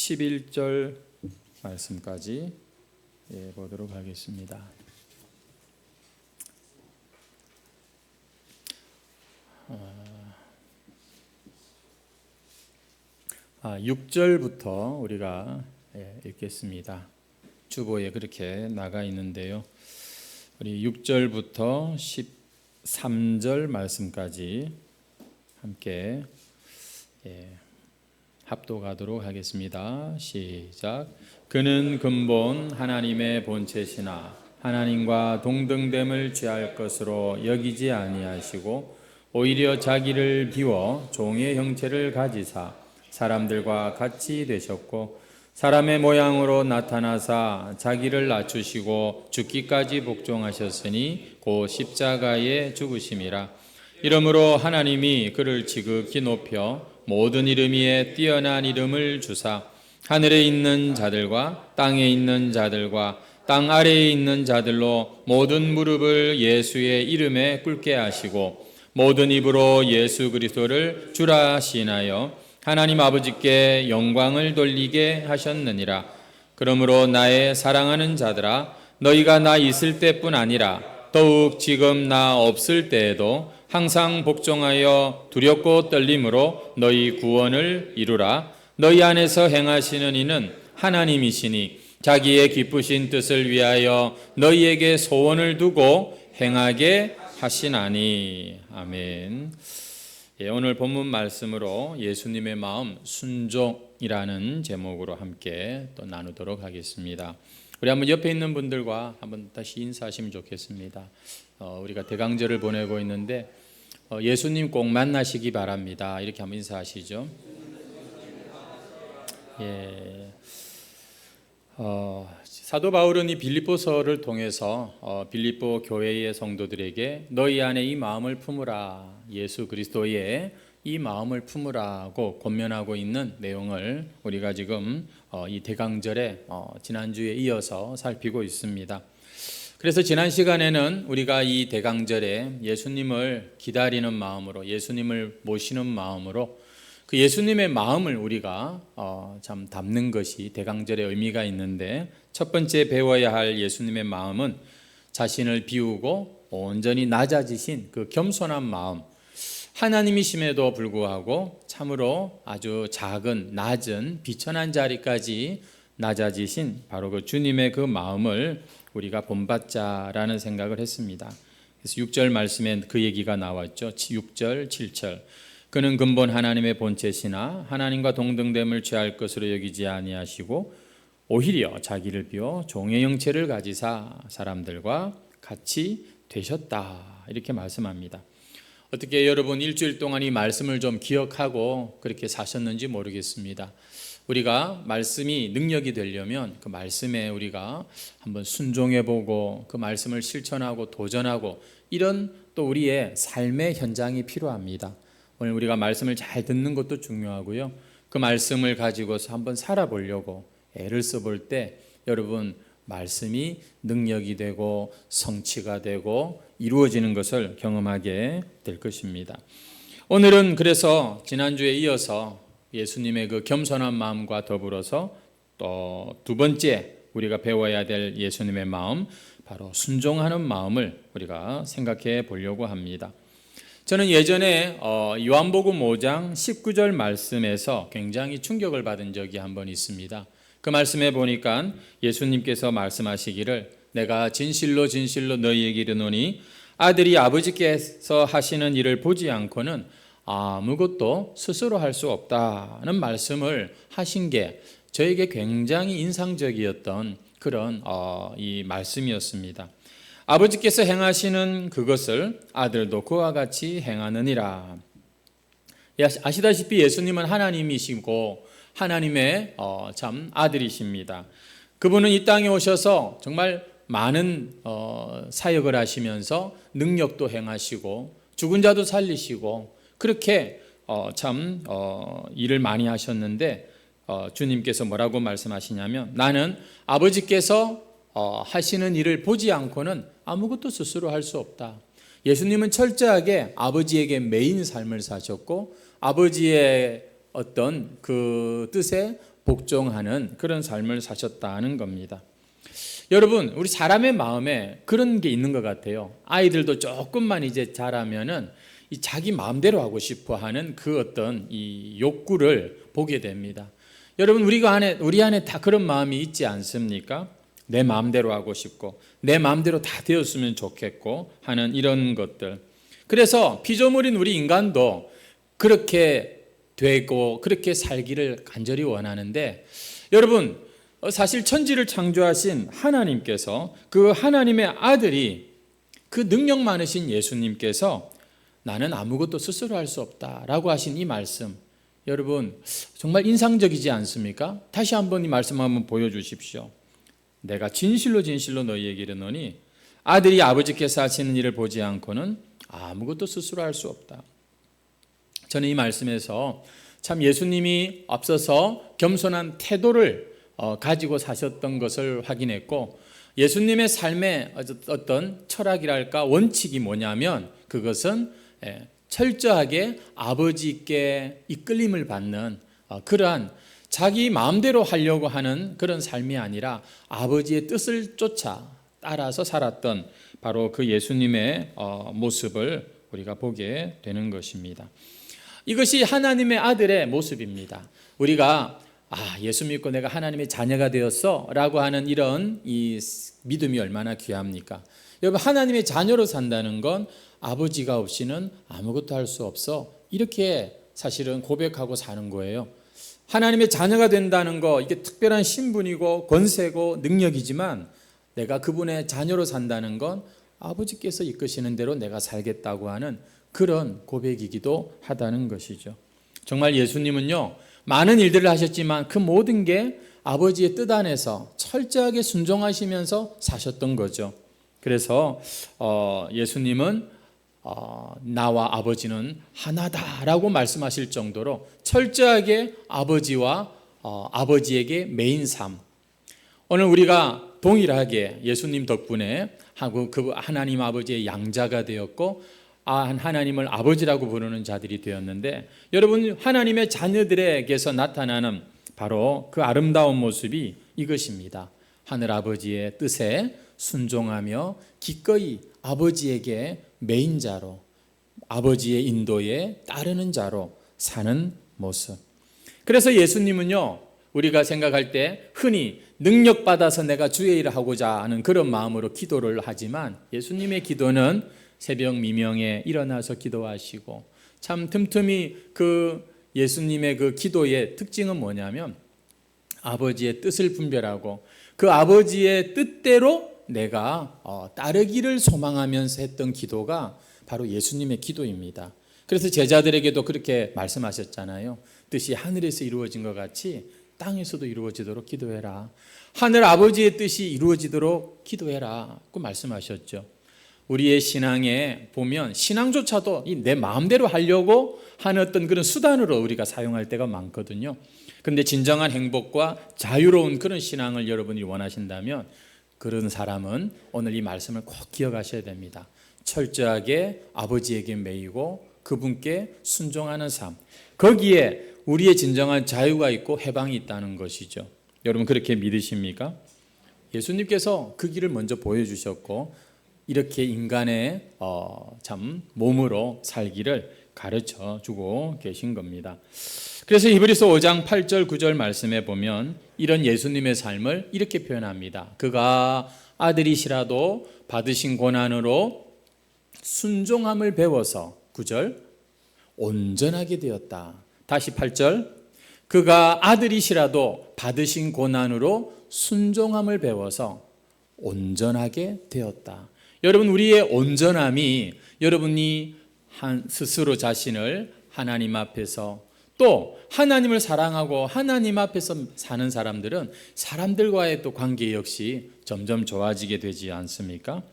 11절 말씀까지 보도록 하겠습니다. 6절부터 우리가 읽겠습니다. 주보에 그렇게 나가 있는데요. 우리 6절부터 13절 말씀까지 함께 합독하도록 하겠습니다. 시작. 그는 근본 하나님의 본체시나 하나님과 동등됨을 취할 것으로 여기지 아니하시고 오히려 자기를 비워 종의 형체를 가지사 사람들과 같이 되셨고 사람의 모양으로 나타나사 자기를 낮추시고 죽기까지 복종하셨으니 곧 십자가에 죽으심이라. 이러므로 하나님이 그를 지극히 높여 모든 이름 위에 뛰어난 이름을 주사 하늘에 있는 자들과 땅에 있는 자들과 땅 아래에 있는 자들로 모든 무릎을 예수의 이름에 꿇게 하시고 모든 입으로 예수 그리스도를 주라 시인하여 하나님 아버지께 영광을 돌리게 하셨느니라. 그러므로 나의 사랑하는 자들아, 너희가 나 있을 때뿐 아니라 더욱 지금 나 없을 때에도 항상 복종하여 두렵고 떨림으로 너희 구원을 이루라. 너희 안에서 행하시는 이는 하나님이시니 자기의 기쁘신 뜻을 위하여 너희에게 소원을 두고 행하게 하시나니. 아멘. 오늘 본문 말씀으로 예수님의 마음 순종이라는 제목으로 함께 또 나누도록 하겠습니다. 우리 한번 옆에 있는 분들과 한번 다시 인사하시면 좋겠습니다. 우리가 대강절을 보내고 있는데 예수님 꼭 만나시기 바랍니다. 이렇게 한번 인사하시죠. 사도 바울은 이 빌립보서를 통해서 빌립보 교회의 성도들에게 너희 안에 이 마음을 품으라, 예수 그리스도의 이 마음을 품으라고 권면하고 있는 내용을 우리가 지금 이 대강절에 지난주에 이어서 살피고 있습니다. 그래서 지난 시간에는 우리가 이 대강절에 예수님을 기다리는 마음으로, 예수님을 모시는 마음으로 그 예수님의 마음을 우리가 참 담는 것이 대강절의 의미가 있는데, 첫 번째 배워야 할 예수님의 마음은 자신을 비우고 온전히 낮아지신 그 겸손한 마음, 하나님이심에도 불구하고 참으로 아주 작은 낮은 비천한 자리까지 낮아지신 바로 그 주님의 그 마음을 우리가 본받자라는 생각을 했습니다. 그래서 6절 말씀에 그 얘기가 나왔죠. 6절, 7절. 그는 근본 하나님의 본체시나 하나님과 동등됨을 취할 것으로 여기지 아니하시고 오히려 자기를 비워 종의 형체를 가지사 사람들과 같이 되셨다. 이렇게 말씀합니다. 어떻게 여러분 일주일 동안 이 말씀을 좀 기억하고 그렇게 사셨는지 모르겠습니다. 우리가 말씀이 능력이 되려면 그 말씀에 우리가 한번 순종해보고 그 말씀을 실천하고 도전하고 이런 또 우리의 삶의 현장이 필요합니다. 오늘 우리가 말씀을 잘 듣는 것도 중요하고요. 그 말씀을 가지고서 한번 살아보려고 애를 써볼 때 여러분 말씀이 능력이 되고 성취가 되고 이루어지는 것을 경험하게 될 것입니다. 오늘은 그래서 지난주에 이어서 예수님의 그 겸손한 마음과 더불어서 또 두 번째 우리가 배워야 될 예수님의 마음, 바로 순종하는 마음을 우리가 생각해 보려고 합니다. 저는 예전에 요한복음 5장 19절 말씀에서 굉장히 충격을 받은 적이 한 번 있습니다. 그 말씀에 보니까 예수님께서 말씀하시기를 내가 진실로 진실로 너희에게 이르노니 아들이 아버지께서 하시는 일을 보지 않고는 아무것도 스스로 할 수 없다는 말씀을 하신 게 저에게 굉장히 인상적이었던 그런 이 말씀이었습니다. 아버지께서 행하시는 그것을 아들도 그와 같이 행하느니라. 아시다시피 예수님은 하나님이시고 하나님의 참 아들이십니다. 그분은 이 땅에 오셔서 정말 많은 사역을 하시면서 능력도 행하시고 죽은 자도 살리시고 그렇게 참 일을 많이 하셨는데 주님께서 뭐라고 말씀하시냐면 나는 아버지께서 하시는 일을 보지 않고는 아무것도 스스로 할 수 없다. 예수님은 철저하게 아버지에게 매인 삶을 사셨고 아버지의 어떤 그 뜻에 복종하는 그런 삶을 사셨다는 겁니다. 여러분, 우리 사람의 마음에 그런 게 있는 것 같아요. 아이들도 조금만 이제 자라면은 이 자기 마음대로 하고 싶어 하는 그 어떤 이 욕구를 보게 됩니다. 여러분, 우리 안에 다 그런 마음이 있지 않습니까? 내 마음대로 하고 싶고 내 마음대로 다 되었으면 좋겠고 하는 이런 것들. 그래서 피조물인 우리 인간도 그렇게 되고 그렇게 살기를 간절히 원하는데, 여러분, 사실 천지를 창조하신 하나님께서, 그 하나님의 아들이, 그 능력 많으신 예수님께서 나는 아무것도 스스로 할 수 없다라고 하신 이 말씀, 여러분 정말 인상적이지 않습니까? 다시 한번 이 말씀 한번 보여주십시오. 내가 진실로 진실로 너희에게 이르노니 아들이 아버지께서 하시는 일을 보지 않고는 아무것도 스스로 할 수 없다. 저는 이 말씀에서 참 예수님이 앞서서 겸손한 태도를 가지고 사셨던 것을 확인했고, 예수님의 삶의 어떤 철학이랄까 원칙이 뭐냐면 그것은 철저하게 아버지께 이끌림을 받는 그러한 자기 마음대로 하려고 하는 그런 삶이 아니라 아버지의 뜻을 쫓아 따라서 살았던 바로 그 예수님의 모습을 우리가 보게 되는 것입니다. 이것이 하나님의 아들의 모습입니다. 우리가 예수 믿고 내가 하나님의 자녀가 되었어 라고 하는 이런 이 믿음이 얼마나 귀합니까? 여러분, 하나님의 자녀로 산다는 건 아버지가 없이는 아무것도 할 수 없어, 이렇게 사실은 고백하고 사는 거예요. 하나님의 자녀가 된다는 거, 이게 특별한 신분이고 권세고 능력이지만 내가 그분의 자녀로 산다는 건 아버지께서 이끄시는 대로 내가 살겠다고 하는 그런 고백이기도 하다는 것이죠. 정말 예수님은요, 많은 일들을 하셨지만 그 모든 게 아버지의 뜻 안에서 철저하게 순종하시면서 사셨던 거죠. 그래서 예수님은 나와 아버지는 하나다라고 말씀하실 정도로 철저하게 아버지와 아버지에게 매인 삶. 오늘 우리가 동일하게 예수님 덕분에 하고 그 하나님 아버지의 양자가 되었고 하나님을 아버지라고 부르는 자들이 되었는데, 여러분, 하나님의 자녀들에게서 나타나는 바로 그 아름다운 모습이 이것입니다. 하늘 아버지의 뜻에 순종하며 기꺼이 아버지에게 매인 자로, 아버지의 인도에 따르는 자로 사는 모습. 그래서 예수님은요, 우리가 생각할 때 흔히 능력받아서 내가 주의 일을 하고자 하는 그런 마음으로 기도를 하지만, 예수님의 기도는 새벽 미명에 일어나서 기도하시고, 참 틈틈이 그 예수님의 그 기도의 특징은 뭐냐면 아버지의 뜻을 분별하고 그 아버지의 뜻대로 내가 따르기를 소망하면서 했던 기도가 바로 예수님의 기도입니다. 그래서 제자들에게도 그렇게 말씀하셨잖아요. 뜻이 하늘에서 이루어진 것 같이 땅에서도 이루어지도록 기도해라. 하늘 아버지의 뜻이 이루어지도록 기도해라 고 말씀하셨죠. 우리의 신앙에 보면 신앙조차도 내 마음대로 하려고 하는 어떤 그런 수단으로 우리가 사용할 때가 많거든요. 그런데 진정한 행복과 자유로운 그런 신앙을 여러분이 원하신다면 그런 사람은 오늘 이 말씀을 꼭 기억하셔야 됩니다. 철저하게 아버지에게 매이고 그분께 순종하는 삶, 거기에 우리의 진정한 자유가 있고 해방이 있다는 것이죠. 여러분, 그렇게 믿으십니까? 예수님께서 그 길을 먼저 보여주셨고 이렇게 인간의 참 몸으로 살기를 가르쳐 주고 계신 겁니다. 그래서 히브리서 5장 8절 9절 말씀에 보면 이런 예수님의 삶을 이렇게 표현합니다. 그가 아들이시라도 받으신 고난으로 순종함을 배워서 9절 온전하게 되었다. 다시 8절 그가 아들이시라도 받으신 고난으로 순종함을 배워서 온전하게 되었다. 여러분, 우리의 온전함이 여러분이 스스로 자신을 하나님 앞에서, 또 하나님을 사랑하고 하나님 앞에서 사는 사람들은 사람들과의 또 관계 역시 점점 좋아지게 되지 않습니까?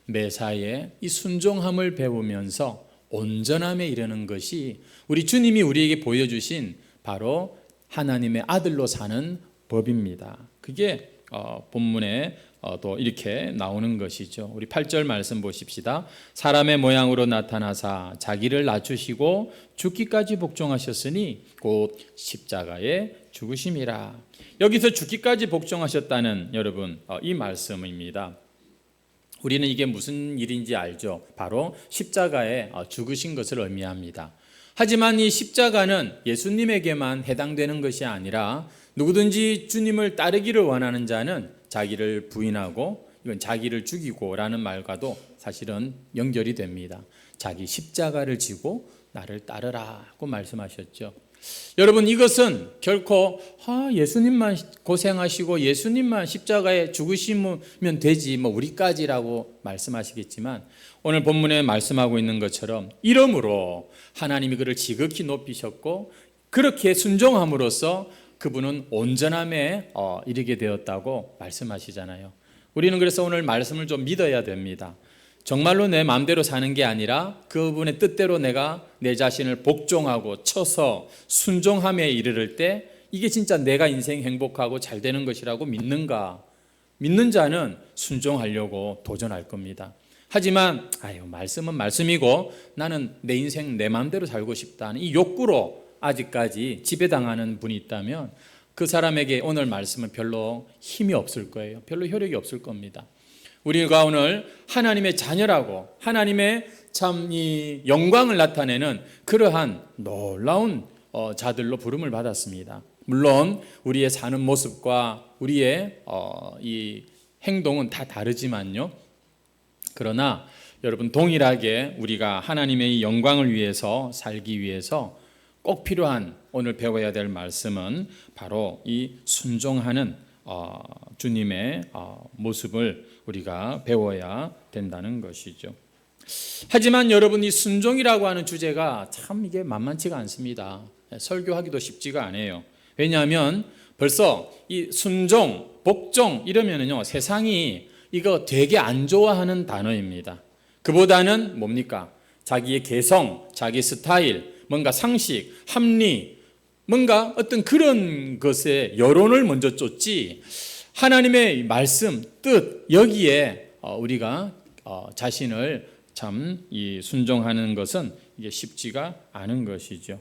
매사에 이 순종함을 배우면서 온전함에 이르는 것이 우리 주님이 우리에게 보여주신 바로 하나님의 아들로 사는 법입니다. 그게 본문에 또 이렇게 나오는 것이죠. 우리 8절 말씀 보십시다. 사람의 모양으로 나타나사 자기를 낮추시고 죽기까지 복종하셨으니 곧 십자가에 죽으심이라. 여기서 죽기까지 복종하셨다는 여러분 이 말씀입니다. 우리는 이게 무슨 일인지 알죠? 바로 십자가에 죽으신 것을 의미합니다. 하지만 이 십자가는 예수님에게만 해당되는 것이 아니라 누구든지 주님을 따르기를 원하는 자는 자기를 부인하고 이건 자기를 죽이고라는 말과도 사실은 연결이 됩니다. 자기 십자가를 지고 나를 따르라고 말씀하셨죠. 여러분, 이것은 결코 예수님만 고생하시고 예수님만 십자가에 죽으시면 되지 우리까지라고 말씀하시겠지만, 오늘 본문에 말씀하고 있는 것처럼 이러므로 하나님이 그를 지극히 높이셨고 그렇게 순종함으로써 그분은 온전함에 이르게 되었다고 말씀하시잖아요. 우리는 그래서 오늘 말씀을 좀 믿어야 됩니다. 정말로 내 마음대로 사는 게 아니라 그분의 뜻대로 내가 내 자신을 복종하고 쳐서 순종함에 이르를 때 이게 진짜 내가 인생 행복하고 잘 되는 것이라고 믿는가? 믿는 자는 순종하려고 도전할 겁니다. 하지만 말씀은 말씀이고 나는 내 인생 내 마음대로 살고 싶다는 이 욕구로 아직까지 지배당하는 분이 있다면 그 사람에게 오늘 말씀은 별로 힘이 없을 거예요. 별로 효력이 없을 겁니다. 우리가 오늘 하나님의 자녀라고 하나님의 참 이 영광을 나타내는 그러한 놀라운 자들로 부름을 받았습니다. 물론 우리의 사는 모습과 우리의 이 행동은 다 다르지만요. 그러나 여러분, 동일하게 우리가 하나님의 이 영광을 위해서 살기 위해서 꼭 필요한 오늘 배워야 될 말씀은 바로 이 순종하는 주님의 모습을 우리가 배워야 된다는 것이죠. 하지만 여러분, 이 순종이라고 하는 주제가 참 이게 만만치가 않습니다. 설교하기도 쉽지가 않아요. 왜냐하면 벌써 이 순종, 복종 이러면은요 세상이 이거 되게 안 좋아하는 단어입니다. 그보다는 뭡니까? 자기의 개성, 자기 스타일, 뭔가 상식, 합리, 뭔가 어떤 그런 것에 여론을 먼저 쫓지 하나님의 말씀, 뜻 여기에 우리가 자신을 참 이 순종하는 것은 이게 쉽지가 않은 것이죠.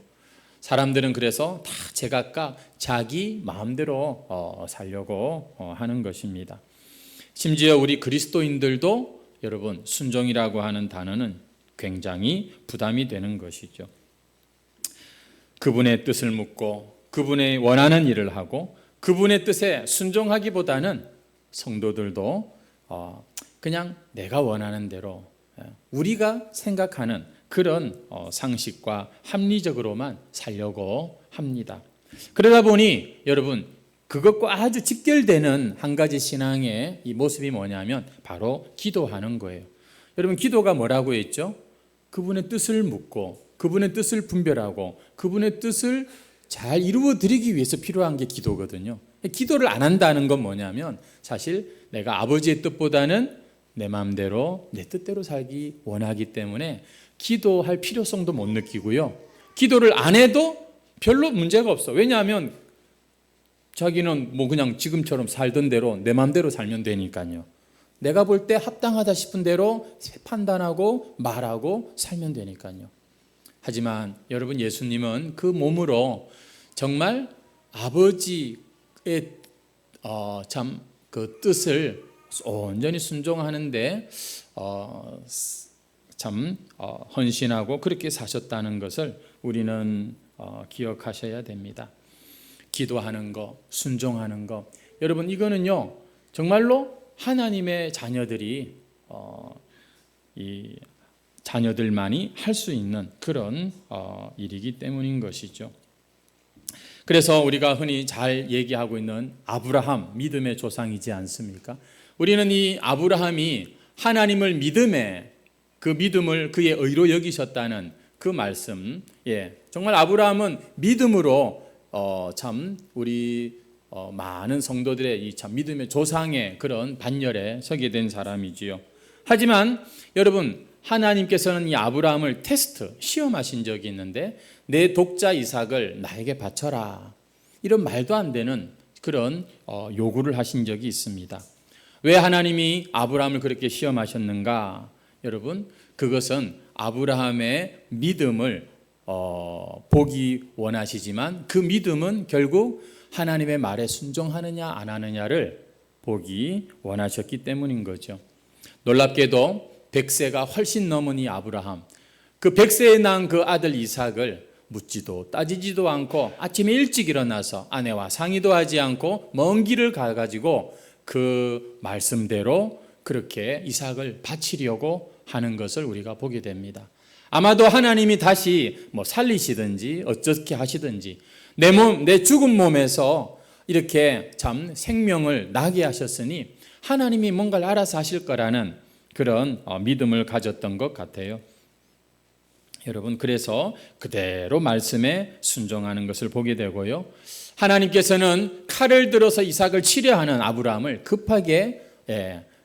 사람들은 그래서 다 제각각 자기 마음대로 살려고 하는 것입니다. 심지어 우리 그리스도인들도 여러분 순종이라고 하는 단어는 굉장히 부담이 되는 것이죠. 그분의 뜻을 묻고 그분의 원하는 일을 하고 그분의 뜻에 순종하기보다는 성도들도 그냥 내가 원하는 대로 우리가 생각하는 그런 상식과 합리적으로만 살려고 합니다. 그러다 보니 여러분 그것과 아주 직결되는 한 가지 신앙의 이 모습이 뭐냐면 바로 기도하는 거예요. 여러분, 기도가 뭐라고 했죠? 그분의 뜻을 묻고 그분의 뜻을 분별하고 그분의 뜻을 잘 이루어 드리기 위해서 필요한 게 기도거든요. 기도를 안 한다는 건 뭐냐면 사실 내가 아버지의 뜻보다는 내 마음대로 내 뜻대로 살기 원하기 때문에 기도할 필요성도 못 느끼고요. 기도를 안 해도 별로 문제가 없어. 왜냐하면 자기는 그냥 지금처럼 살던 대로 내 마음대로 살면 되니까요. 내가 볼 때 합당하다 싶은 대로 판단하고 말하고 살면 되니까요. 하지만 여러분, 예수님은 그 몸으로 정말 아버지의 참 그 뜻을 온전히 순종하는데 참 헌신하고 그렇게 사셨다는 것을 우리는 기억하셔야 됩니다. 기도하는 것, 순종하는 것, 여러분 이거는요 정말로 하나님의 자녀들이 이 자녀들만이 할 수 있는 그런 일이기 때문인 것이죠. 그래서 우리가 흔히 잘 얘기하고 있는 아브라함, 믿음의 조상이지 않습니까? 우리는 이 아브라함이 하나님을 믿음에 그 믿음을 그의 의로 여기셨다는 그 말씀, 정말 아브라함은 믿음으로 참 우리 많은 성도들의 이 참 믿음의 조상의 그런 반열에 서게 된 사람이지요. 하지만 여러분, 하나님께서는 이 아브라함을 시험하신 적이 있는데 내 독자 이삭을 나에게 바쳐라, 이런 말도 안 되는 그런 요구를 하신 적이 있습니다. 왜 하나님이 아브라함을 그렇게 시험하셨는가? 여러분, 그것은 아브라함의 믿음을 보기 원하시지만 그 믿음은 결국 하나님의 말에 순종하느냐 안 하느냐를 보기 원하셨기 때문인 거죠. 놀랍게도 100세가 훨씬 넘은 이 아브라함, 그 100세에 낳은 그 아들 이삭을 묻지도 따지지도 않고 아침에 일찍 일어나서 아내와 상의도 하지 않고 먼 길을 가가지고 그 말씀대로 그렇게 이삭을 바치려고 하는 것을 우리가 보게 됩니다. 아마도 하나님이 다시 살리시든지 어떻게 하시든지 내 죽은 몸에서 이렇게 참 생명을 나게 하셨으니 하나님이 뭔가를 알아서 하실 거라는 그런 믿음을 가졌던 것 같아요. 여러분, 그래서 그대로 말씀에 순종하는 것을 보게 되고요. 하나님께서는 칼을 들어서 이삭을 치려 하는 아브라함을 급하게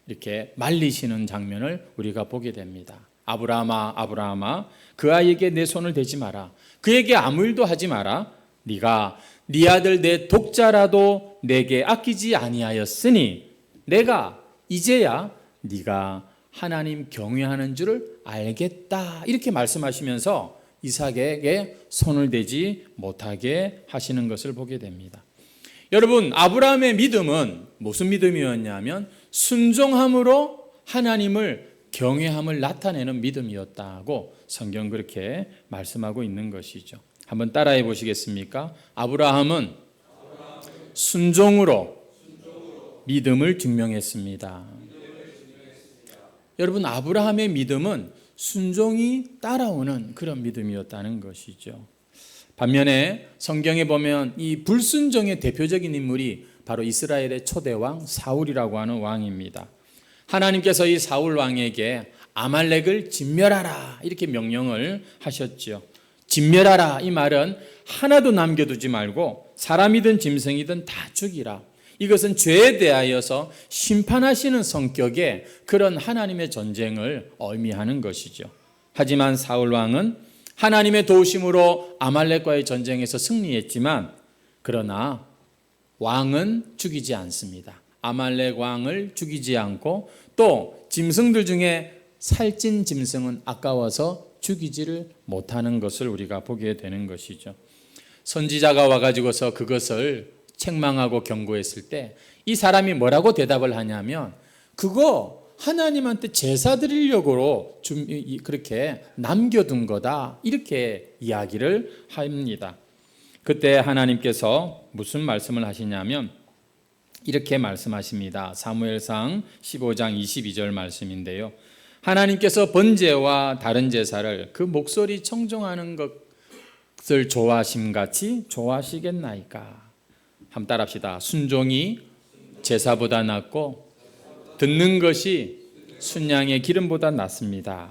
이렇게 말리시는 장면을 우리가 보게 됩니다. 아브라함아, 아브라함아, 그 아이에게 내 손을 대지 마라. 그에게 아무 일도 하지 마라. 네가 네 아들 내 독자라도 내게 아끼지 아니하였으니 내가 이제야 네가 하나님 경외하는 줄을 알겠다. 이렇게 말씀하시면서 이삭에게 손을 대지 못하게 하시는 것을 보게 됩니다. 여러분, 아브라함의 믿음은 무슨 믿음이었냐면 순종함으로 하나님을 경외함을 나타내는 믿음이었다고 성경 그렇게 말씀하고 있는 것이죠. 한번 따라해 보시겠습니까? 아브라함은 순종으로 믿음을 증명했습니다. 여러분, 아브라함의 믿음은 순종이 따라오는 그런 믿음이었다는 것이죠. 반면에 성경에 보면 이 불순종의 대표적인 인물이 바로 이스라엘의 초대왕 사울이라고 하는 왕입니다. 하나님께서 이 사울 왕에게 아말렉을 진멸하라 이렇게 명령을 하셨죠. 진멸하라 이 말은 하나도 남겨두지 말고 사람이든 짐승이든 다 죽이라. 이것은 죄에 대하여서 심판하시는 성격의 그런 하나님의 전쟁을 의미하는 것이죠. 하지만 사울 왕은 하나님의 도우심으로 아말렉과의 전쟁에서 승리했지만 그러나 왕은 죽이지 않습니다. 아말렉 왕을 죽이지 않고 또 짐승들 중에 살찐 짐승은 아까워서 죽이지를 못하는 것을 우리가 보게 되는 것이죠. 선지자가 와가지고서 그것을 책망하고 경고했을 때 이 사람이 뭐라고 대답을 하냐면 그거 하나님한테 제사 드리려고 그렇게 남겨둔 거다 이렇게 이야기를 합니다. 그때 하나님께서 무슨 말씀을 하시냐면 이렇게 말씀하십니다. 사무엘상 15장 22절 말씀인데요. 하나님께서 번제와 다른 제사를 그 목소리 청종하는 것을 좋아하심같이 좋아하시겠나이까. 한번 따라합시다. 순종이 제사보다 낫고 듣는 것이 순양의 기름보다 낫습니다.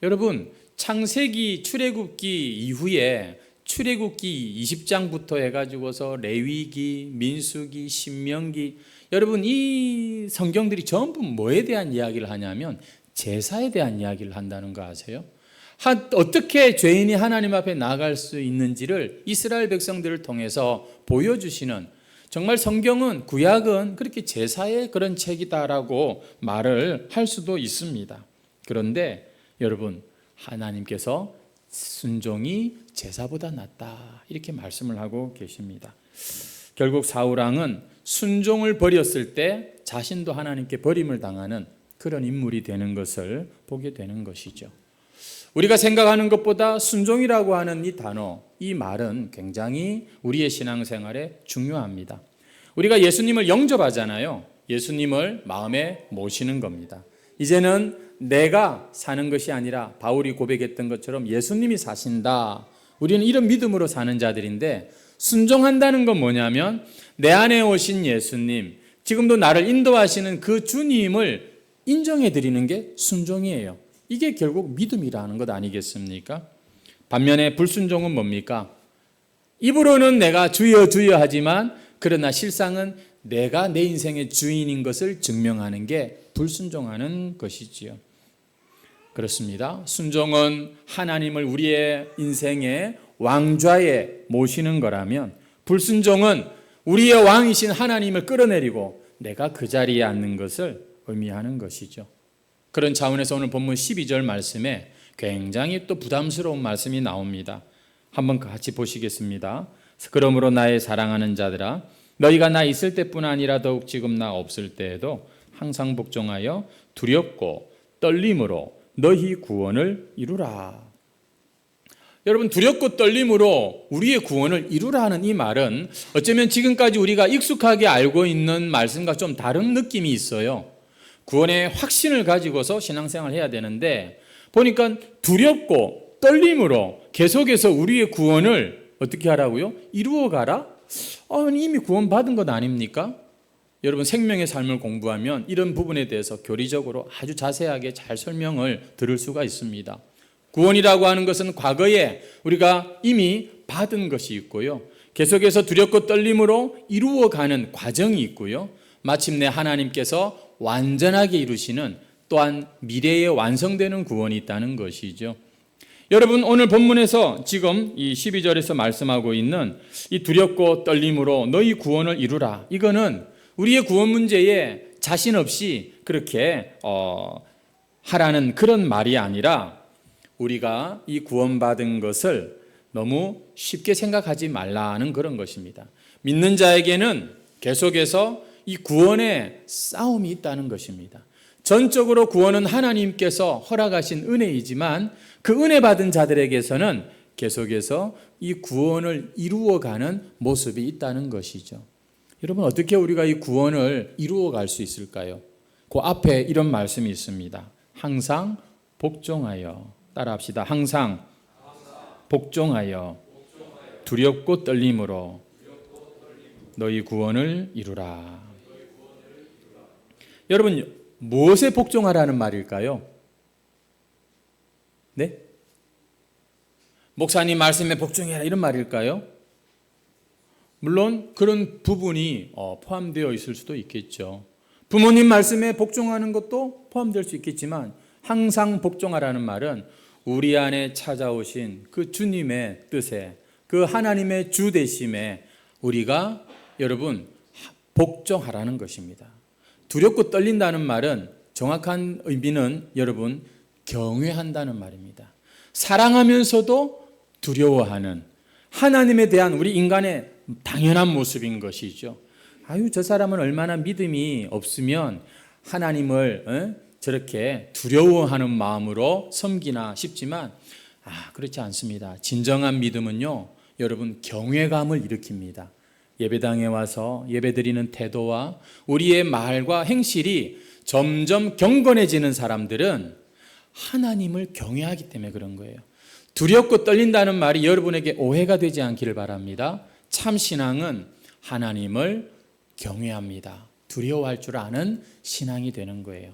여러분, 창세기 출애굽기 이후에 출애굽기 20장부터 해가지고서 레위기, 민수기, 신명기, 여러분 이 성경들이 전부 뭐에 대한 이야기를 하냐면 제사에 대한 이야기를 한다는 거 아세요? 어떻게 죄인이 하나님 앞에 나아갈 수 있는지를 이스라엘 백성들을 통해서 보여주시는, 정말 성경은, 구약은 그렇게 제사의 그런 책이다라고 말을 할 수도 있습니다. 그런데 여러분, 하나님께서 순종이 제사보다 낫다 이렇게 말씀을 하고 계십니다. 결국 사울왕은 순종을 버렸을 때 자신도 하나님께 버림을 당하는 그런 인물이 되는 것을 보게 되는 것이죠. 우리가 생각하는 것보다 순종이라고 하는 이 단어, 이 말은 굉장히 우리의 신앙생활에 중요합니다. 우리가 예수님을 영접하잖아요. 예수님을 마음에 모시는 겁니다. 이제는 내가 사는 것이 아니라 바울이 고백했던 것처럼 예수님이 사신다. 우리는 이런 믿음으로 사는 자들인데, 순종한다는 건 뭐냐면 내 안에 오신 예수님, 지금도 나를 인도하시는 그 주님을 인정해 드리는 게 순종이에요. 이게 결국 믿음이라는 것 아니겠습니까? 반면에 불순종은 뭡니까? 입으로는 내가 주여 주여 하지만 그러나 실상은 내가 내 인생의 주인인 것을 증명하는 게 불순종하는 것이지요. 그렇습니다. 순종은 하나님을 우리의 인생의 왕좌에 모시는 거라면, 불순종은 우리의 왕이신 하나님을 끌어내리고 내가 그 자리에 앉는 것을 의미하는 것이죠. 그런 차원에서 오늘 본문 12절 말씀에 굉장히 또 부담스러운 말씀이 나옵니다. 한번 같이 보시겠습니다. 그러므로 나의 사랑하는 자들아, 너희가 나 있을 때뿐 아니라 더욱 지금 나 없을 때에도 항상 복종하여 두렵고 떨림으로 너희 구원을 이루라. 여러분, 두렵고 떨림으로 우리의 구원을 이루라 하는 이 말은 어쩌면 지금까지 우리가 익숙하게 알고 있는 말씀과 좀 다른 느낌이 있어요. 구원의 확신을 가지고서 신앙생활을 해야 되는데 보니까 두렵고 떨림으로 계속해서 우리의 구원을 어떻게 하라고요? 이루어가라? 이미 구원받은 것 아닙니까? 여러분, 생명의 삶을 공부하면 이런 부분에 대해서 교리적으로 아주 자세하게 잘 설명을 들을 수가 있습니다. 구원이라고 하는 것은 과거에 우리가 이미 받은 것이 있고요. 계속해서 두렵고 떨림으로 이루어가는 과정이 있고요. 마침내 하나님께서 완전하게 이루시는 또한 미래에 완성되는 구원이 있다는 것이죠. 여러분, 오늘 본문에서 지금 이 12절에서 말씀하고 있는 이 두렵고 떨림으로 너희 구원을 이루라. 이거는 우리의 구원 문제에 자신 없이 그렇게 하라는 그런 말이 아니라 우리가 이 구원받은 것을 너무 쉽게 생각하지 말라는 그런 것입니다. 믿는 자에게는 계속해서 이 구원의 싸움이 있다는 것입니다. 전적으로 구원은 하나님께서 허락하신 은혜이지만 그 은혜 받은 자들에게서는 계속해서 이 구원을 이루어가는 모습이 있다는 것이죠. 여러분, 어떻게 우리가 이 구원을 이루어갈 수 있을까요? 그 앞에 이런 말씀이 있습니다. 항상 복종하여. 따라합시다. 항상 복종하여 두렵고 떨림으로 너희 구원을 이루라. 여러분, 무엇에 복종하라는 말일까요? 네? 목사님 말씀에 복종해라 이런 말일까요? 물론 그런 부분이 포함되어 있을 수도 있겠죠. 부모님 말씀에 복종하는 것도 포함될 수 있겠지만 항상 복종하라는 말은 우리 안에 찾아오신 그 주님의 뜻에, 그 하나님의 주 되심에 우리가 여러분 복종하라는 것입니다. 두렵고 떨린다는 말은 정확한 의미는 여러분 경외한다는 말입니다. 사랑하면서도 두려워하는 하나님에 대한 우리 인간의 당연한 모습인 것이죠. 저 사람은 얼마나 믿음이 없으면 하나님을 저렇게 두려워하는 마음으로 섬기나 싶지만 그렇지 않습니다. 진정한 믿음은요, 여러분 경외감을 일으킵니다. 예배당에 와서 예배드리는 태도와 우리의 말과 행실이 점점 경건해지는 사람들은 하나님을 경외하기 때문에 그런 거예요. 두렵고 떨린다는 말이 여러분에게 오해가 되지 않기를 바랍니다. 참 신앙은 하나님을 경외합니다. 두려워할 줄 아는 신앙이 되는 거예요.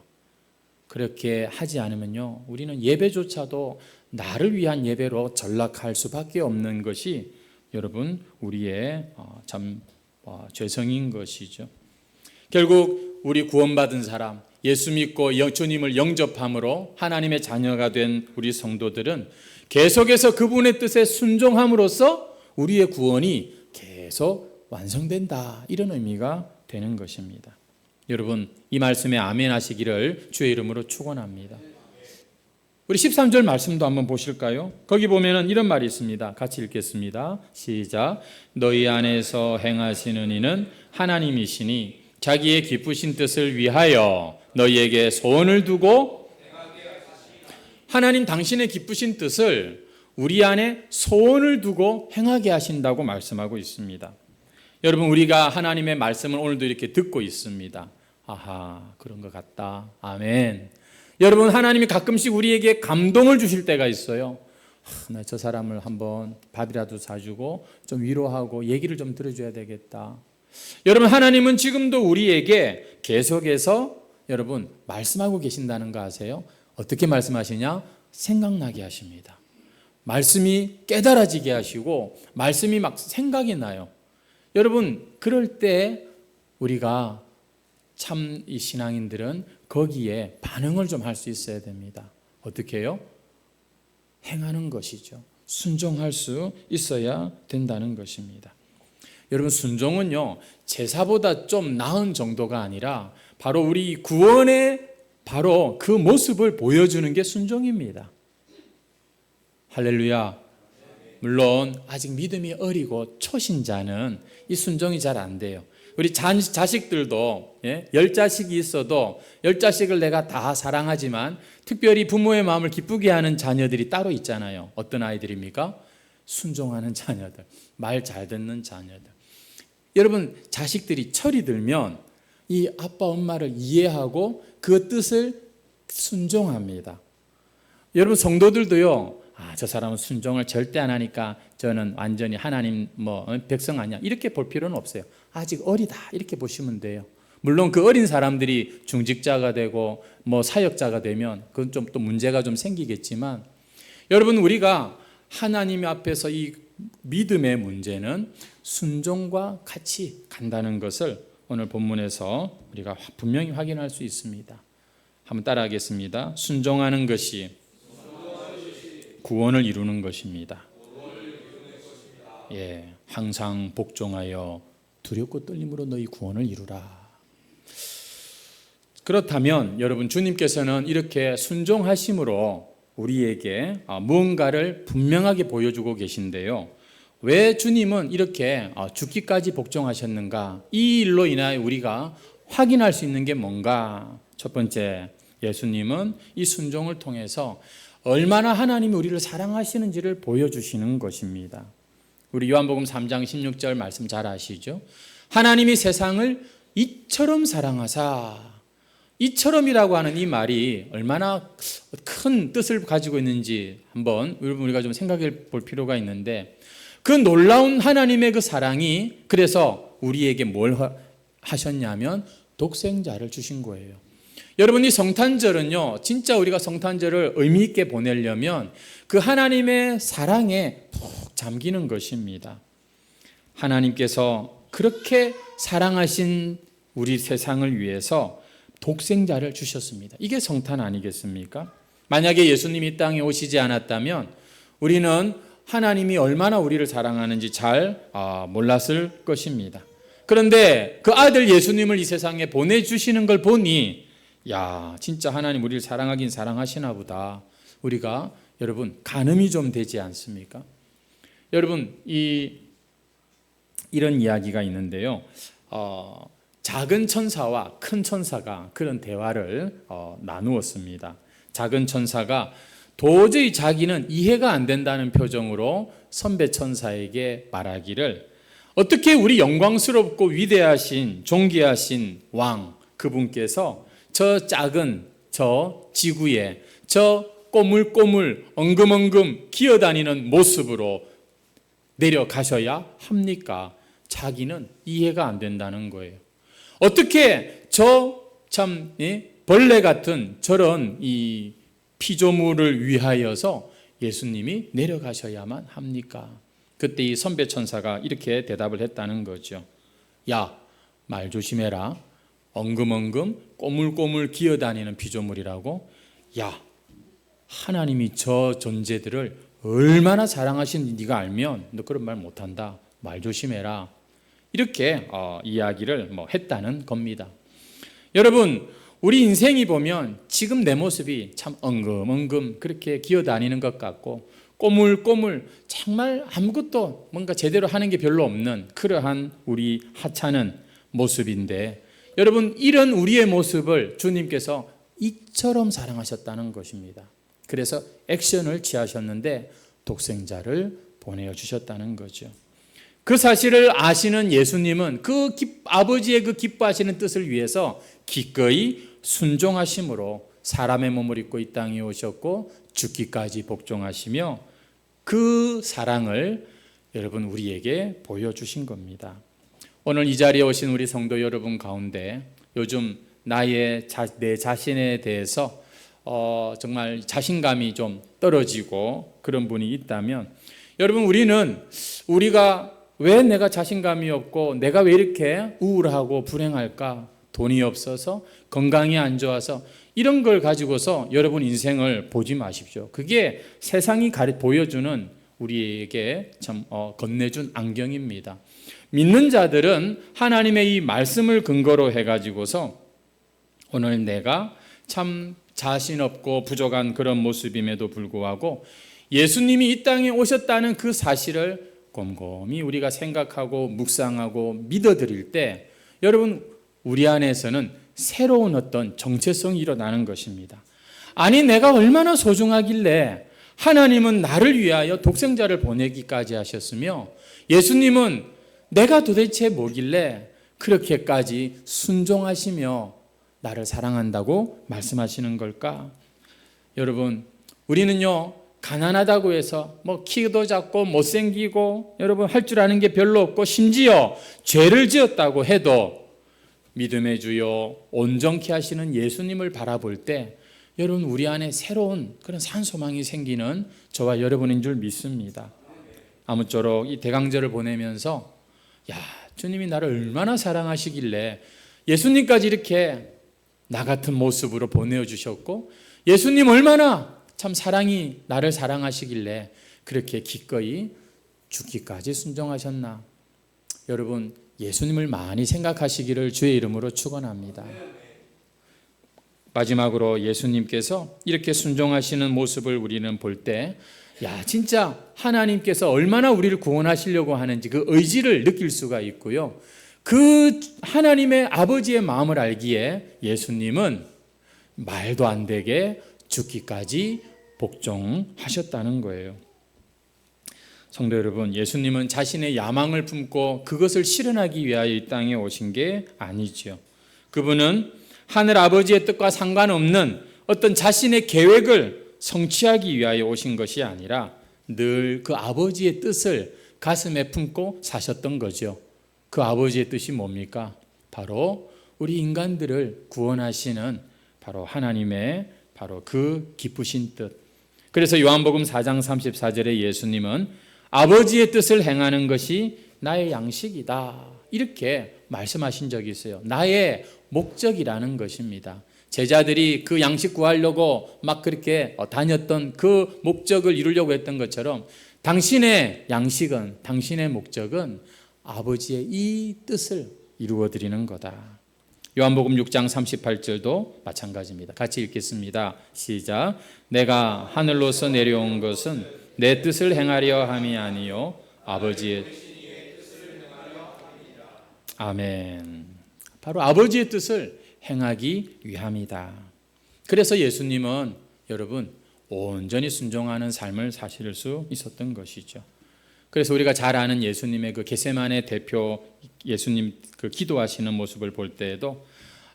그렇게 하지 않으면요, 우리는 예배조차도 나를 위한 예배로 전락할 수밖에 없는 것이 여러분 우리의 죄성인 것이죠. 결국 우리 구원받은 사람, 예수 믿고 주님을 영접함으로 하나님의 자녀가 된 우리 성도들은 계속해서 그분의 뜻에 순종함으로써 우리의 구원이 계속 완성된다, 이런 의미가 되는 것입니다. 여러분, 이 말씀에 아멘 하시기를 주의 이름으로 축원합니다. 우리 13절 말씀도 한번 보실까요? 거기 보면은 이런 말이 있습니다. 같이 읽겠습니다. 시작. 너희 안에서 행하시는 이는 하나님이시니 자기의 기쁘신 뜻을 위하여 너희에게 소원을 두고, 하나님 당신의 기쁘신 뜻을 우리 안에 소원을 두고 행하게 하신다고 말씀하고 있습니다. 여러분, 우리가 하나님의 말씀을 오늘도 이렇게 듣고 있습니다. 아하, 그런 것 같다. 아멘. 여러분, 하나님이 가끔씩 우리에게 감동을 주실 때가 있어요. 나 저 사람을 한번 밥이라도 사주고 좀 위로하고 얘기를 좀 들어줘야 되겠다. 여러분, 하나님은 지금도 우리에게 계속해서 여러분 말씀하고 계신다는 거 아세요? 어떻게 말씀하시냐? 생각나게 하십니다. 말씀이 깨달아지게 하시고 말씀이 막 생각이 나요. 여러분, 그럴 때 우리가 참 이 신앙인들은 거기에 반응을 좀 할 수 있어야 됩니다. 어떻게 해요? 행하는 것이죠. 순종할 수 있어야 된다는 것입니다. 여러분, 순종은요, 제사보다 좀 나은 정도가 아니라 바로 우리 구원의 바로 그 모습을 보여주는 게 순종입니다. 할렐루야. 물론 아직 믿음이 어리고 초신자는 이 순종이 잘 안 돼요. 우리 자식들도 10자식이 있어도 10자식을 내가 다 사랑하지만 특별히 부모의 마음을 기쁘게 하는 자녀들이 따로 있잖아요. 어떤 아이들입니까? 순종하는 자녀들, 말 잘 듣는 자녀들. 여러분, 자식들이 철이 들면 이 아빠 엄마를 이해하고 그 뜻을 순종합니다. 여러분, 성도들도요, 저 사람은 순종을 절대 안 하니까 저는 완전히 하나님 백성 아니야, 이렇게 볼 필요는 없어요. 아직 어리다, 이렇게 보시면 돼요. 물론 그 어린 사람들이 중직자가 되고 사역자가 되면 그건 좀 또 문제가 좀 생기겠지만, 여러분, 우리가 하나님 앞에서 이 믿음의 문제는 순종과 같이 간다는 것을 오늘 본문에서 우리가 분명히 확인할 수 있습니다. 한번 따라하겠습니다. 순종하는 것이 구원을 이루는 것입니다. 항상 복종하여 두렵고 떨림으로 너희 구원을 이루라. 그렇다면 여러분, 주님께서는 이렇게 순종하심으로 우리에게 무언가를 분명하게 보여주고 계신데요. 왜 주님은 이렇게 죽기까지 복종하셨는가? 이 일로 인하여 우리가 확인할 수 있는 게 뭔가? 첫 번째, 예수님은 이 순종을 통해서 얼마나 하나님이 우리를 사랑하시는지를 보여주시는 것입니다. 우리 요한복음 3장 16절 말씀 잘 아시죠? 하나님이 세상을 이처럼 사랑하사. 이처럼이라고 하는 이 말이 얼마나 큰 뜻을 가지고 있는지 한번 우리가 좀 생각해 볼 필요가 있는데, 그 놀라운 하나님의 그 사랑이 그래서 우리에게 뭘 하셨냐면 독생자를 주신 거예요. 여러분, 이 성탄절은요, 진짜 우리가 성탄절을 의미 있게 보내려면 그 하나님의 사랑에 푹 잠기는 것입니다. 하나님께서 그렇게 사랑하신 우리 세상을 위해서 독생자를 주셨습니다. 이게 성탄 아니겠습니까? 만약에 예수님이 이 땅에 오시지 않았다면 우리는 하나님이 얼마나 우리를 사랑하는지 잘 몰랐을 것입니다. 그런데 그 아들 예수님을 이 세상에 보내주시는 걸 보니, 진짜 하나님 우리를 사랑하긴 사랑하시나 보다. 우리가 여러분 가늠이 좀 되지 않습니까? 여러분, 이런 이야기가 있는데요. 작은 천사와 큰 천사가 그런 대화를 나누었습니다. 작은 천사가 도저히 자기는 이해가 안 된다는 표정으로 선배 천사에게 말하기를, 어떻게 우리 영광스럽고 위대하신 존귀하신 왕 그분께서 저 작은 저 지구에 저 꼬물꼬물 엉금엉금 기어다니는 모습으로 내려가셔야 합니까? 자기는 이해가 안 된다는 거예요. 어떻게 저 참 벌레 같은 저런 이 피조물을 위하여서 예수님이 내려가셔야만 합니까? 그때 이 선배 천사가 이렇게 대답을 했다는 거죠. 말 조심해라. 엉금엉금 꼬물꼬물 기어다니는 피조물이라고? 하나님이 저 존재들을 얼마나 사랑하시는지 네가 알면 너 그런 말 못한다. 말 조심해라. 이렇게 이야기를 했다는 겁니다. 여러분, 우리 인생이 보면 지금 내 모습이 참 엉금엉금 그렇게 기어다니는 것 같고 꼬물꼬물 정말 아무것도 뭔가 제대로 하는 게 별로 없는 그러한 우리 하찮은 모습인데, 여러분, 이런 우리의 모습을 주님께서 이처럼 사랑하셨다는 것입니다. 그래서 액션을 취하셨는데 독생자를 보내주셨다는 거죠. 그 사실을 아시는 예수님은 아버지의 그 기뻐하시는 뜻을 위해서 기꺼이 순종하심으로 사람의 몸을 입고 이 땅에 오셨고 죽기까지 복종하시며 그 사랑을 여러분 우리에게 보여주신 겁니다. 오늘 이 자리에 오신 우리 성도 여러분 가운데 요즘 내 자신에 대해서 정말 자신감이 좀 떨어지고 그런 분이 있다면, 여러분, 우리가 왜 내가 자신감이 없고 내가 왜 이렇게 우울하고 불행할까? 돈이 없어서, 건강이 안 좋아서, 이런 걸 가지고서 여러분 인생을 보지 마십시오. 그게 세상이 보여주는 우리에게 참 건네준 안경입니다. 믿는 자들은 하나님의 이 말씀을 근거로 해가지고서 오늘 내가 참 자신 없고 부족한 그런 모습임에도 불구하고 예수님이 이 땅에 오셨다는 그 사실을 곰곰이 우리가 생각하고 묵상하고 믿어드릴 때 여러분 우리 안에서는 새로운 어떤 정체성이 일어나는 것입니다. 아니 내가 얼마나 소중하길래 하나님은 나를 위하여 독생자를 보내기까지 하셨으며 예수님은 내가 도대체 뭐길래 그렇게까지 순종하시며 나를 사랑한다고 말씀하시는 걸까? 여러분 우리는요 가난하다고 해서 뭐 키도 작고 못생기고 여러분 할 줄 아는 게 별로 없고 심지어 죄를 지었다고 해도 믿음의 주요 온전케 하시는 예수님을 바라볼 때 여러분 우리 안에 새로운 그런 산소망이 생기는 저와 여러분인 줄 믿습니다. 아무쪼록 이 대강절을 보내면서 야 주님이 나를 얼마나 사랑하시길래 예수님까지 이렇게 나 같은 모습으로 보내주셨고 예수님 얼마나 참 사랑이 나를 사랑하시길래 그렇게 기꺼이 죽기까지 순종하셨나. 여러분 예수님을 많이 생각하시기를 주의 이름으로 축원합니다. 마지막으로 예수님께서 이렇게 순종하시는 모습을 우리는 볼 때 야 진짜 하나님께서 얼마나 우리를 구원하시려고 하는지 그 의지를 느낄 수가 있고요. 그 하나님의 아버지의 마음을 알기에 예수님은 말도 안 되게 죽기까지 복종하셨다는 거예요. 성도 여러분, 예수님은 자신의 야망을 품고 그것을 실현하기 위하여 이 땅에 오신 게 아니지요. 그분은 하늘 아버지의 뜻과 상관없는 어떤 자신의 계획을 성취하기 위하여 오신 것이 아니라 늘 그 아버지의 뜻을 가슴에 품고 사셨던 거죠. 그 아버지의 뜻이 뭡니까? 바로 우리 인간들을 구원하시는 바로 하나님의 바로 그 기쁘신 뜻. 그래서 요한복음 4장 34절에 예수님은 아버지의 뜻을 행하는 것이 나의 양식이다. 이렇게 말씀하신 적이 있어요. 나의 목적이라는 것입니다. 제자들이 그 양식 구하려고 막 그렇게 다녔던 그 목적을 이루려고 했던 것처럼 당신의 양식은, 당신의 목적은 아버지의 이 뜻을 이루어 드리는 거다. 요한복음 6장 38절도 마찬가지입니다. 같이 읽겠습니다. 시작. 내가 하늘로서 내려온 것은 내 뜻을 행하려 함이 아니요 아버지의 뜻을 행하려 함이라. 아멘. 바로 아버지의 뜻을 행하기 위함이다. 그래서 예수님은 여러분 온전히 순종하는 삶을 사실 수 있었던 것이죠. 그래서 우리가 잘 아는 예수님의 그 겟세마네 대표 예수님 그 기도하시는 모습을 볼 때에도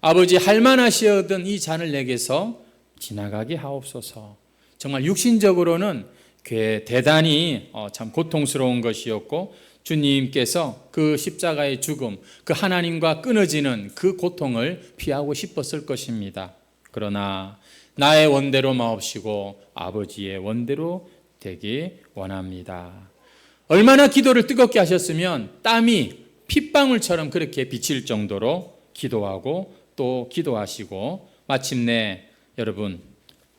아버지 할만하시어든 이 잔을 내게서 지나가게 하옵소서. 정말 육신적으로는 대단히 참 고통스러운 것이었고 주님께서 그 십자가의 죽음, 그 하나님과 끊어지는 그 고통을 피하고 싶었을 것입니다. 그러나 나의 원대로 마옵시고 아버지의 원대로 되기 원합니다. 얼마나 기도를 뜨겁게 하셨으면 땀이 핏방울처럼 그렇게 비칠 정도로 기도하고 또 기도하시고 마침내 여러분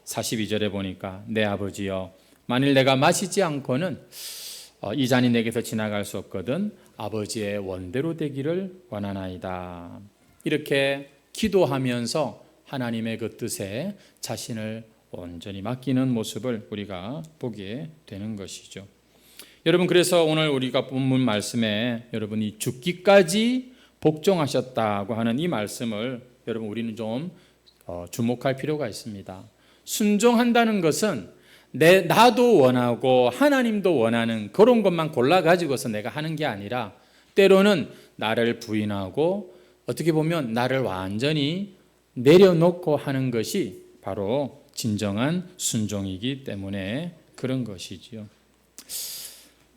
42절에 보니까 내 아버지여 만일 내가 마시지 않고는 이 잔이 내게서 지나갈 수 없거든 아버지의 원대로 되기를 원하나이다. 이렇게 기도하면서 하나님의 그 뜻에 자신을 온전히 맡기는 모습을 우리가 보게 되는 것이죠. 여러분 그래서 오늘 우리가 본문 말씀에 여러분이 죽기까지 복종하셨다고 하는 이 말씀을 여러분 우리는 좀 주목할 필요가 있습니다. 순종한다는 것은 나도 원하고 하나님도 원하는 그런 것만 골라가지고서 내가 하는 게 아니라 때로는 나를 부인하고 어떻게 보면 나를 완전히 내려놓고 하는 것이 바로 진정한 순종이기 때문에 그런 것이지요.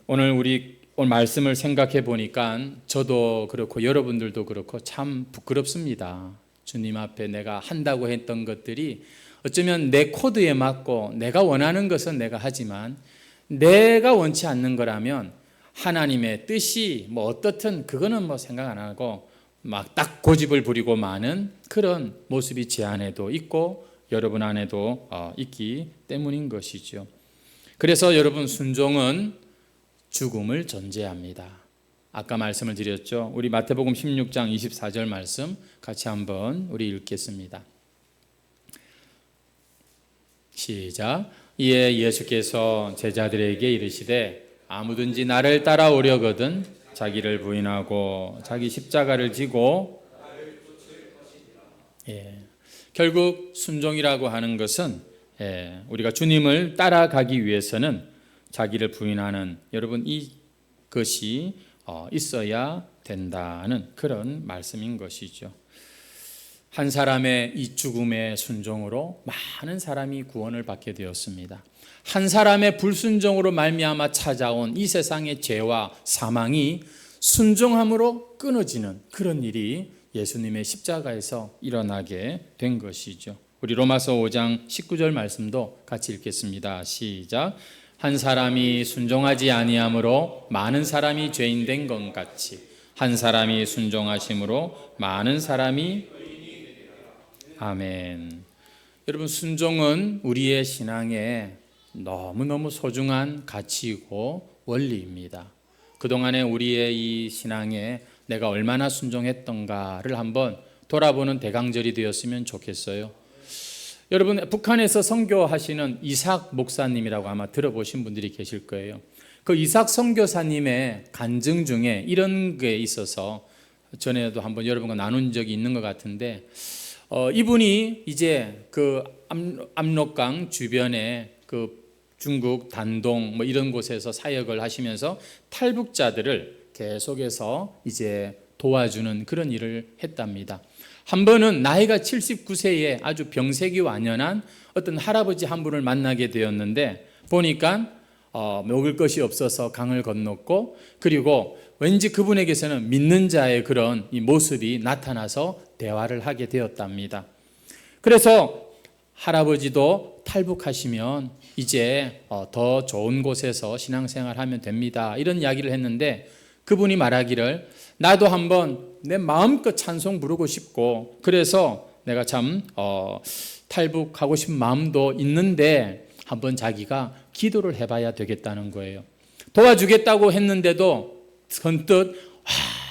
오늘 말씀을 생각해 보니까 저도 그렇고 여러분들도 그렇고 참 부끄럽습니다. 주님 앞에 내가 한다고 했던 것들이 어쩌면 내 코드에 맞고 내가 원하는 것은 내가 하지만 내가 원치 않는 거라면 하나님의 뜻이 뭐 어떻든 그거는 뭐 생각 안 하고 막 딱 고집을 부리고 마는 그런 모습이 제 안에도 있고 여러분 안에도 있기 때문인 것이죠. 그래서 여러분 순종은 죽음을 전제합니다. 아까 말씀을 드렸죠. 우리 마태복음 16장 24절 말씀 같이 한번 우리 읽겠습니다. 시작. 이에 예수께서 제자들에게 이르시되 아무든지 나를 따라오려거든 자기를 부인하고 자기 십자가를 지고 결국 순종이라고 하는 것은 우리가 주님을 따라가기 위해서는 자기를 부인하는 여러분 이것이 있어야 된다는 그런 말씀인 것이죠. 한 사람의 이 죽음의 순종으로 많은 사람이 구원을 받게 되었습니다. 한 사람의 불순종으로 말미암아 찾아온 이 세상의 죄와 사망이 순종함으로 끊어지는 그런 일이 예수님의 십자가에서 일어나게 된 것이죠. 우리 로마서 5장 19절 말씀도 같이 읽겠습니다. 시작. 한 사람이 순종하지 아니함으로 많은 사람이 죄인 된 것 같이 한 사람이 순종하심으로 많은 사람이 아멘. 여러분, 순종은 우리의 신앙에 너무너무 소중한 가치이고 원리입니다. 그동안에 우리의 이 신앙에 내가 얼마나 순종했던가를 한번 돌아보는 대강절이 되었으면 좋겠어요. 여러분, 북한에서 선교하시는 이삭 목사님이라고 아마 들어보신 분들이 계실 거예요. 그 이삭 선교사님의 간증 중에 이런 게 있어서 전에도 한번 여러분과 나눈 적이 있는 것 같은데, 이분이 이제 그 압록강 주변에 그 중국 단동 뭐 이런 곳에서 사역을 하시면서 탈북자들을 계속해서 이제 도와주는 그런 일을 했답니다. 한 번은 나이가 79세에 아주 병색이 완연한 어떤 할아버지 한 분을 만나게 되었는데, 보니까 먹을 것이 없어서 강을 건넜고, 그리고 왠지 그분에게서는 믿는 자의 그런 이 모습이 나타나서 대화를 하게 되었답니다. 그래서 할아버지도 탈북하시면 이제 더 좋은 곳에서 신앙생활하면 됩니다, 이런 이야기를 했는데, 그분이 말하기를 나도 한번 내 마음껏 찬송 부르고 싶고, 그래서 내가 참 탈북하고 싶은 마음도 있는데 한번 자기가 기도를 해봐야 되겠다는 거예요. 도와주겠다고 했는데도 선뜻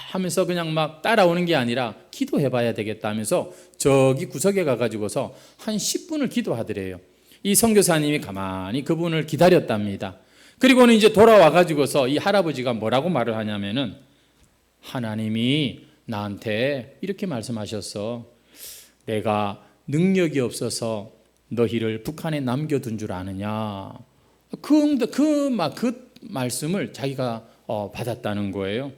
하면서 그냥 막 따라오는 게 아니라 기도해봐야 되겠다 하면서 저기 구석에 가가지고서 한 10분을 기도하더래요. 이 선교사님이 가만히 그분을 기다렸답니다. 그리고는 이제 돌아와가지고서 이 할아버지가 뭐라고 말을 하냐면은, 하나님이 나한테 이렇게 말씀하셨어. 내가 능력이 없어서 너희를 북한에 남겨둔 줄 아느냐. 그 말씀을 자기가 받았다는 거예요.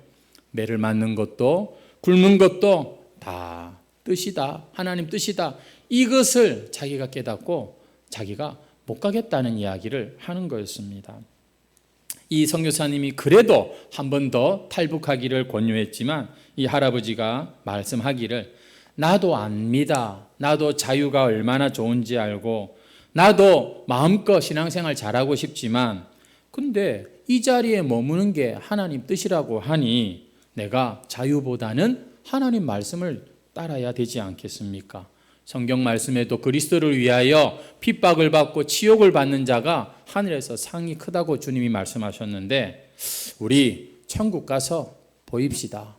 매를 맞는 것도 굶는 것도 다 뜻이다, 하나님 뜻이다, 이것을 자기가 깨닫고 자기가 못 가겠다는 이야기를 하는 거였습니다. 이 선교사님이 그래도 한 번 더 탈북하기를 권유했지만 이 할아버지가 말씀하기를 나도 압니다. 나도 자유가 얼마나 좋은지 알고 나도 마음껏 신앙생활 잘하고 싶지만, 근데 이 자리에 머무는 게 하나님 뜻이라고 하니 내가 자유보다는 하나님 말씀을 따라야 되지 않겠습니까? 성경 말씀에도 그리스도를 위하여 핍박을 받고 치욕을 받는 자가 하늘에서 상이 크다고 주님이 말씀하셨는데, 우리 천국 가서 보입시다.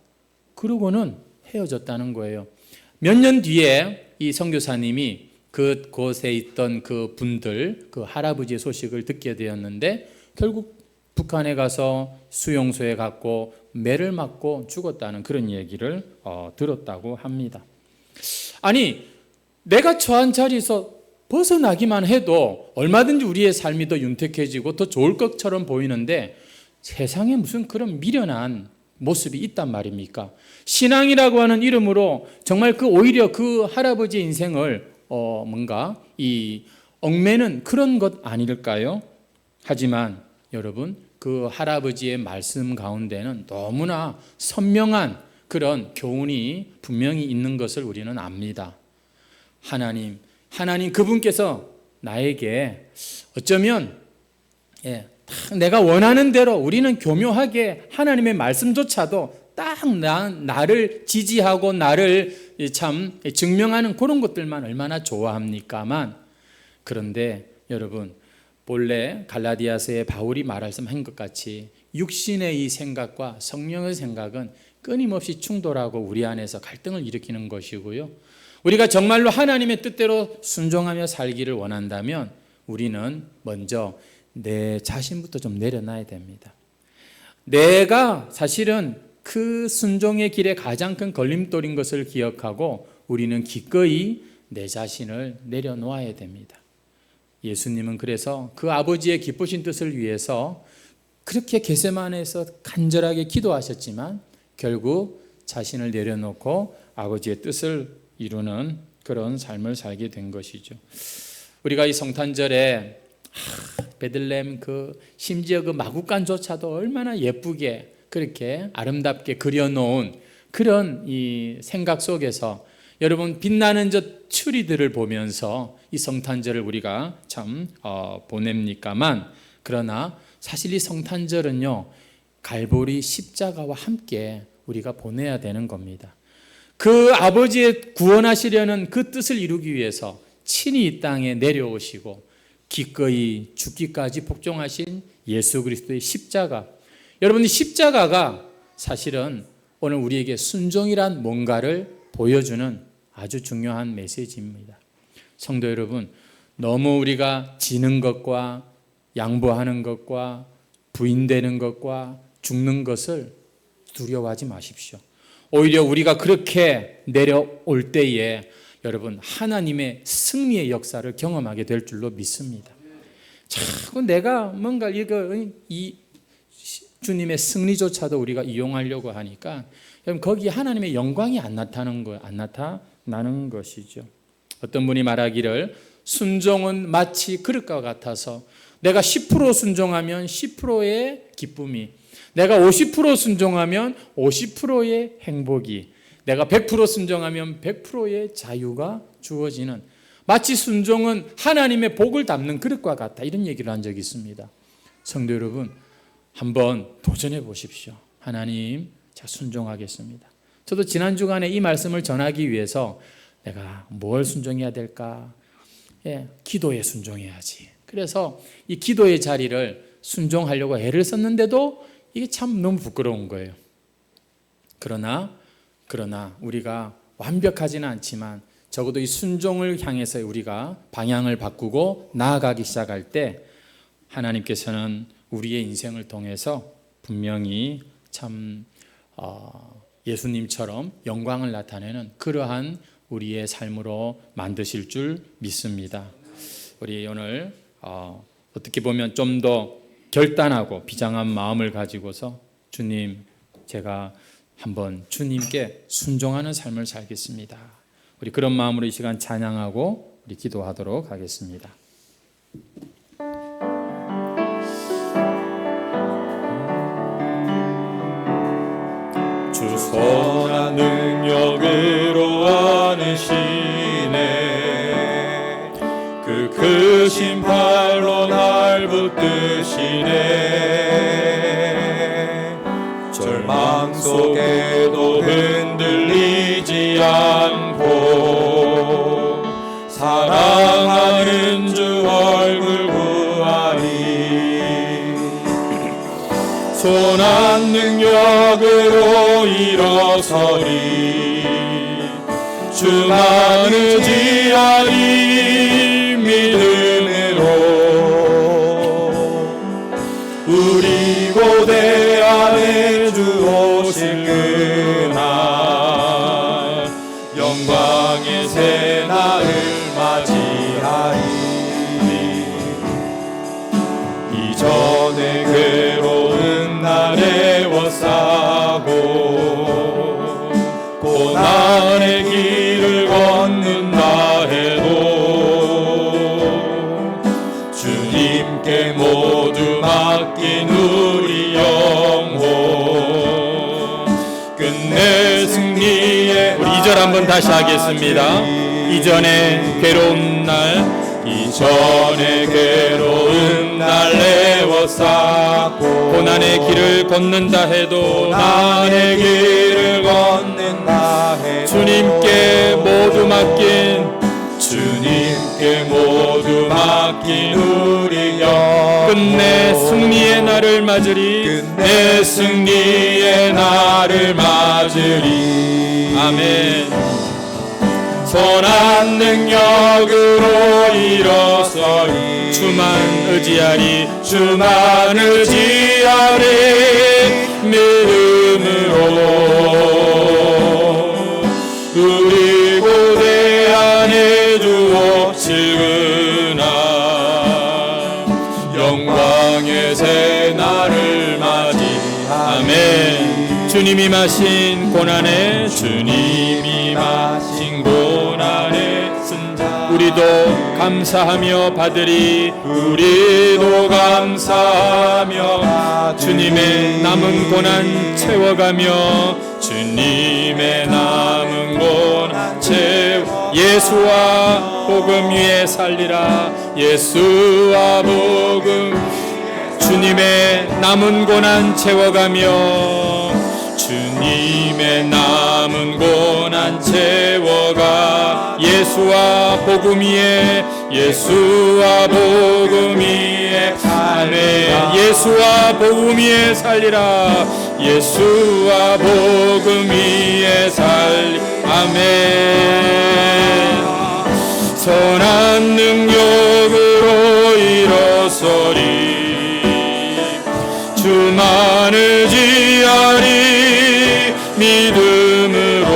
그러고는 헤어졌다는 거예요. 몇 년 뒤에 이 선교사님이 그곳에 있던 그 분들, 그 할아버지의 소식을 듣게 되었는데, 결국 북한에 가서 수용소에 갔고 매를 맞고 죽었다는 그런 얘기를 들었다고 합니다. 아니, 내가 처한 자리에서 벗어나기만 해도 얼마든지 우리의 삶이 더 윤택해지고 더 좋을 것처럼 보이는데, 세상에 무슨 그런 미련한 모습이 있단 말입니까? 신앙이라고 하는 이름으로 정말 오히려 그 할아버지의 인생을 뭔가 이 얽매는 그런 것 아닐까요? 하지만 여러분, 그 할아버지의 말씀 가운데는 너무나 선명한 그런 교훈이 분명히 있는 것을 우리는 압니다. 하나님 그분께서 나에게 어쩌면 내가 원하는 대로, 우리는 교묘하게 하나님의 말씀조차도 딱 나를 지지하고 나를 참 증명하는 그런 것들만 얼마나 좋아합니까만, 그런데 여러분, 본래 갈라디아서의 바울이 말씀한 것 같이 육신의 이 생각과 성령의 생각은 끊임없이 충돌하고 우리 안에서 갈등을 일으키는 것이고요, 우리가 정말로 하나님의 뜻대로 순종하며 살기를 원한다면 우리는 먼저 내 자신부터 좀 내려놔야 됩니다. 내가 사실은 그 순종의 길에 가장 큰 걸림돌인 것을 기억하고 우리는 기꺼이 내 자신을 내려놓아야 됩니다. 예수님은 그래서 그 아버지의 기쁘신 뜻을 위해서 그렇게 겟세마네에서 간절하게 기도하셨지만 결국 자신을 내려놓고 아버지의 뜻을 이루는 그런 삶을 살게 된 것이죠. 우리가 이 성탄절에 베들레헴 심지어 그 마구간조차도 얼마나 예쁘게 그렇게 아름답게 그려놓은 그런 이 생각 속에서 여러분 빛나는 저 추리들을 보면서 이 성탄절을 우리가 참 보냅니까만, 그러나 사실 이 성탄절은요 갈보리 십자가와 함께 우리가 보내야 되는 겁니다. 그 아버지의 구원하시려는 그 뜻을 이루기 위해서 친히 이 땅에 내려오시고 기꺼이 죽기까지 복종하신 예수 그리스도의 십자가, 여러분 이 십자가가 사실은 오늘 우리에게 순종이란 뭔가를 보여주는 아주 중요한 메시지입니다. 성도 여러분, 너무 우리가 지는 것과 양보하는 것과 부인되는 것과 죽는 것을 두려워하지 마십시오. 오히려 우리가 그렇게 내려올 때에 여러분 하나님의 승리의 역사를 경험하게 될 줄로 믿습니다. 자꾸 내가 뭔가 이 주님의 승리조차도 우리가 이용하려고 하니까 여러분 거기에 하나님의 영광이 안 나타나는 것이죠. 어떤 분이 말하기를 순종은 마치 그릇과 같아서 내가 10% 순종하면 10%의 기쁨이, 내가 50% 순종하면 50%의 행복이, 내가 100% 순종하면 100%의 자유가 주어지는, 마치 순종은 하나님의 복을 담는 그릇과 같다, 이런 얘기를 한 적이 있습니다. 성도 여러분, 한번 도전해 보십시오. 하나님, 제가 순종하겠습니다. 저도 지난 주간에 이 말씀을 전하기 위해서 내가 뭘 순종해야 될까? 기도에 순종해야지. 그래서 이 기도의 자리를 순종하려고 애를 썼는데도 이게 참 너무 부끄러운 거예요. 그러나 우리가 완벽하지는 않지만 적어도 이 순종을 향해서 우리가 방향을 바꾸고 나아가기 시작할 때 하나님께서는 우리의 인생을 통해서 분명히 참 예수님처럼 영광을 나타내는 그러한 우리의 삶으로 만드실 줄 믿습니다. 우리 오늘 어떻게 보면 좀 더 결단하고 비장한 마음을 가지고서 주님, 제가 한번 주님께 순종하는 삶을 살겠습니다. 우리 그런 마음으로 이 시간 찬양하고 우리 기도하도록 하겠습니다. 주 선한 능력으로 안으시네, 그 크신 팔로 날 붙드시네. 절망 속에도 흔들리지 않고 사랑하는 주 얼굴 구하리. 선한 능력으로 일어서리. 주만 의지하리. 믿음으로 우리 고대 안에 주 오실 그날 영광의 새날을 맞이하리. 이전에 괴로운 날 애워싸고 고난의 길을 걷는다 해도 주님께 모두 맡긴 우리 영혼 끝내 승리의 우리 2절 한번 다시 하겠습니다. 이전에 괴로운 날, 이전에 괴로운 날 애워싸고 고난의 길을 걷는다 해도 고난의 길을 걷는다 해도 주님께 모두 맡긴 우리 영 끝내 승리의 날을 맞으리. 끝내 승리의 날을 맞으리. 아멘. 선한 능력으로 일어서리. 주 주만 의지하리 주만 의지하리 믿음으로 우리 고대 안에 주옵실 그날 영광의 새 날을 맞이하리 아멘. 주님이 마신 고난의 주님이 마신 고난의 쓴자 우리도 감사하며 받으리 우리도 감사하며 주님의 남은 고난 채워가며 주님의 남은 고난 채워 예수와 복음 위에 살리라 예수와 복음 주님의 남은 고난 채워가며 주님의 남은 고난 채워가 예수와 복음 위에 예수와 복음 위에 아멘. 예수와 복음 위에 살리라 예수와 복음 위에 살리 아멘. 선한 능력으로 일어서리 주만 의지하리 믿음으로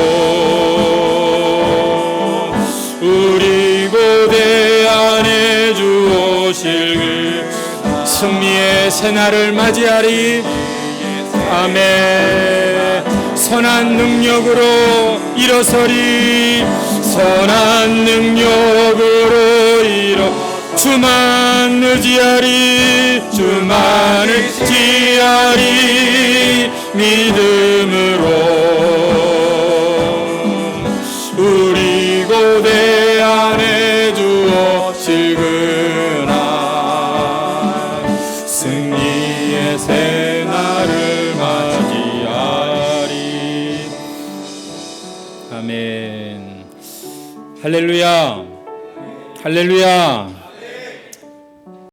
우리 고대 안에 주오실 그 승리의 새날을 맞이하리 아멘. 선한 능력으로 일어서리 선한 능력으로 주만 의지하리 주만 의지하리 믿음으로 우리 고대 안에 주옵실 그날 승리의 새 날을 맞이하리 아멘. 할렐루야 할렐루야